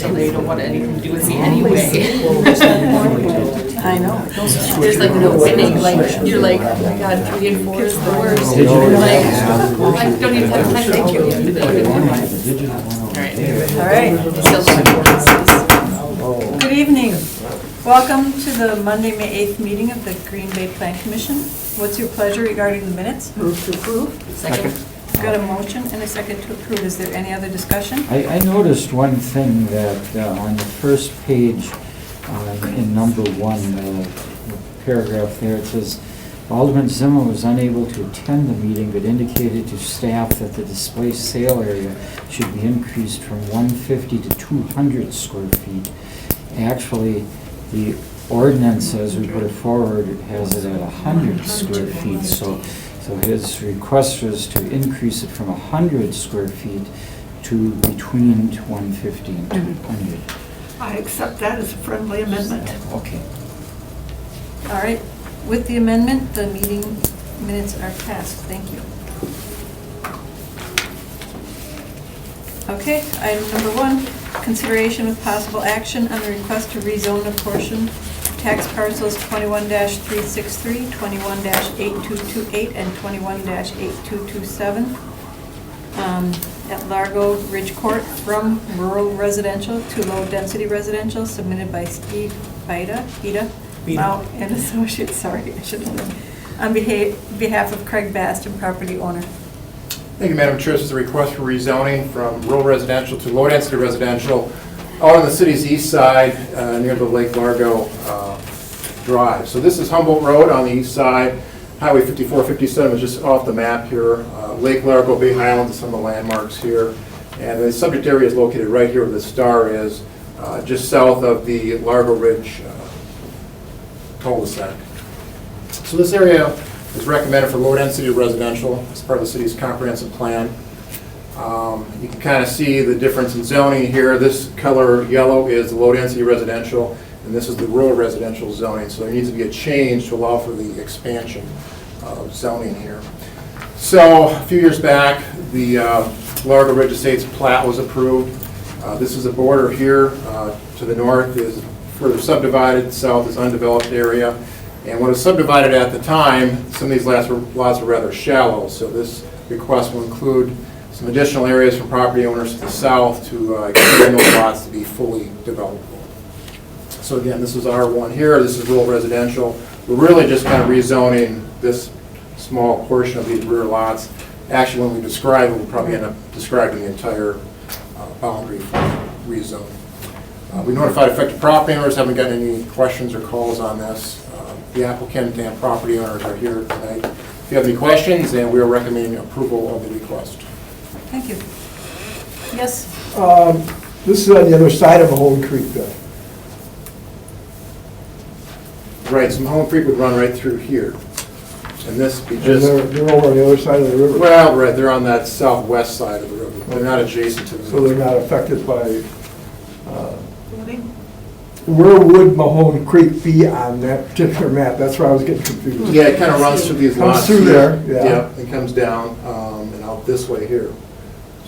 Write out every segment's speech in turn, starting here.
and they don't want anything to do with me anyway. I know. There's like no winning, like, you're like, oh my God, 3 and 4 is the worst. You're like, well, I don't even have time, thank you. All right. Good evening. Welcome to the Monday, May 8th meeting of the Green Bay Plan Commission. What's your pleasure regarding the minutes? Move to approve. Second. Got a motion and a second to approve. Is there any other discussion? I noticed one thing that on the first page, in number 1, the paragraph there, it says, Alderman Zimmer was unable to attend the meeting but indicated to staff that the display sale area should be increased from 150 to 200 square feet. Actually, the ordinance, as we put it forward, has it at 100 square feet. So his request was to increase it from 100 square feet to between 150 and 200. I accept that as a friendly amendment. Okay. All right. With the amendment, the meeting minutes are passed. Thank you. Okay, item number 1, consideration with possible action on the request to rezone a portion tax parcels 21-363, 21-8228, and 21-8227 at Largo Ridge Court from rural residential to low-density residential, submitted by Steve Ida Mao and Associates, sorry, I should have known, on behalf of Craig Baston, property owner. Thank you, Madam Chair. This is a request for rezoning from rural residential to low-density residential out on the city's east side near the Lake Largo Drive. So this is Humboldt Road on the east side. Highway 5457 is just off the map here. Lake Largo, Bay Highlands, some of the landmarks here. And the subject area is located right here where the star is, just south of the Largo Ridge cul-de-sac. So this area is recommended for low-density residential as part of the city's comprehensive plan. You can kind of see the difference in zoning here. This color yellow is the low-density residential, and this is the rural residential zoning. So there needs to be a change to allow for the expansion of zoning here. So a few years back, the Largo Ridge Estates plat was approved. This is a border here. To the north is further subdivided, south is undeveloped area. And when it was subdivided at the time, some of these lots were rather shallow, so this request will include some additional areas for property owners to the south to expand those lots to be fully developable. So again, this is R1 here, this is rural residential. We're really just kind of rezoning this small portion of these rear lots. Actually, when we describe it, we'll probably end up describing the entire boundary for rezone. We notified affected property owners, haven't gotten any questions or calls on this. The applicant and property owners are here tonight. If you have any questions, then we are recommending approval of the request. Thank you. Yes? This is on the other side of Mahone Creek, then. Right, so Mahone Creek would run right through here. And this would be And just, they're over on the other side of the river. well, right, they're on that southwest side of the river. They're not adjacent to the So they're not affected by, Voting? where would Mahone Creek be on that particular map? That's where I was getting confused. Yeah, it kind of runs through these Comes lots. through here. there, yeah. It comes down and out this way here.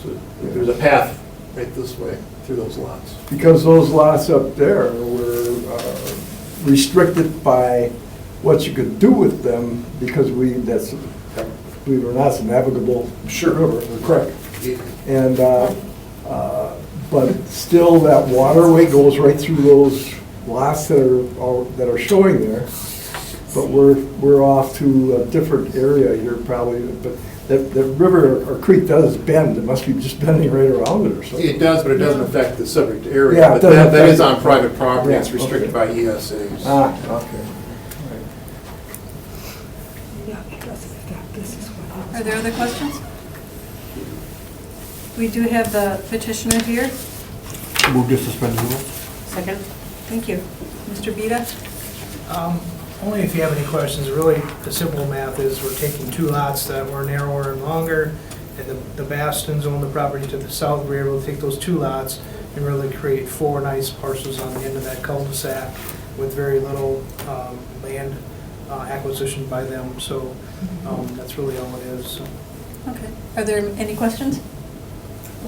So there's a path right this way through those lots. Because those lots up there were restricted by what you could do with them because that's, believe it or not, it's a navigable river, or creek. And, but still that waterway goes right through those lots that are showing there. But we're off to a different area here probably, but the river or creek does bend. It must be just bending right around it or something. It does, but it doesn't affect the subject area. Yeah, it But doesn't that is affect- on private property. It's Yeah, restricted by ESAs. Ah, okay. Yeah, it doesn't affect, this is what Are there other questions? We do have the petitioner here. Move to suspend the rules. Second. Thank you. Mr. Beta? Only if you have any questions. Really, the simple math is we're taking 2 lots that were narrower and longer, and the Bastons own the property to the south. We're able to take those 2 lots and really create 4 nice parcels on the end of that cul-de-sac with very little land acquisition by them. So that's really all it is. So. Okay. Are there any questions?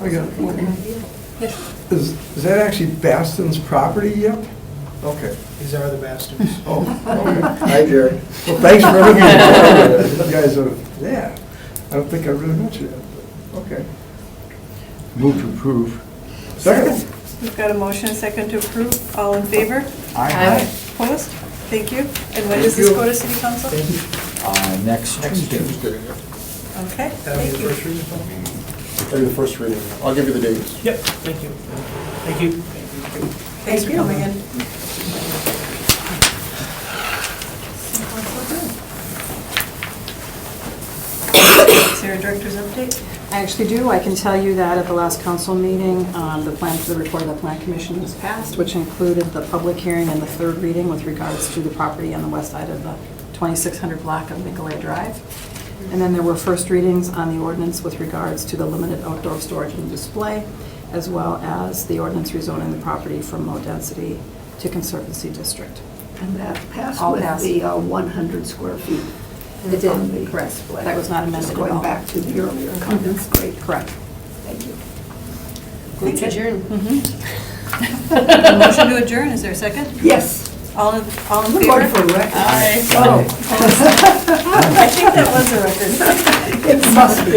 I got one. Is that actually Baston's property yet? Okay. These are the Bastons. Oh, okay. Hi, Jerry. Well, thanks for looking at it. You guys are, yeah. I don't think I really mentioned it, but, okay. Move to approve. Second. We've got a motion, a second to approve. All in favor? Aye. Opposed? Thank you. And when does this go to city council? Thank you. Next Tuesday. Tuesday, yeah. Okay, That'll be thank the you. first reading, Paul? That'll be the first reading. I'll give you the dates. Yep, thank you. Thank you. Thanks for coming in. Is there a director's update? I actually do. I can tell you that at the last council meeting, the plan for the report of the Plan Commission was passed, which included the public hearing and the third reading with regards to the property on the west side of the 2600 block of Nicolay Drive. And then there were first readings on the ordinance with regards to the limited outdoor storage and display, as well as the ordinance rezoning the property from low density to conservancy district. And that passed All with passed. the 100 square feet. It did, on the correct. display. That was not amended Just at going all. back to the earlier comments, great. Correct. Thank you. Move to adjourn. A motion to adjourn, is there a second? Yes. All in We're favor? going for a record. Aye. Oh. I think that was a record. It must be.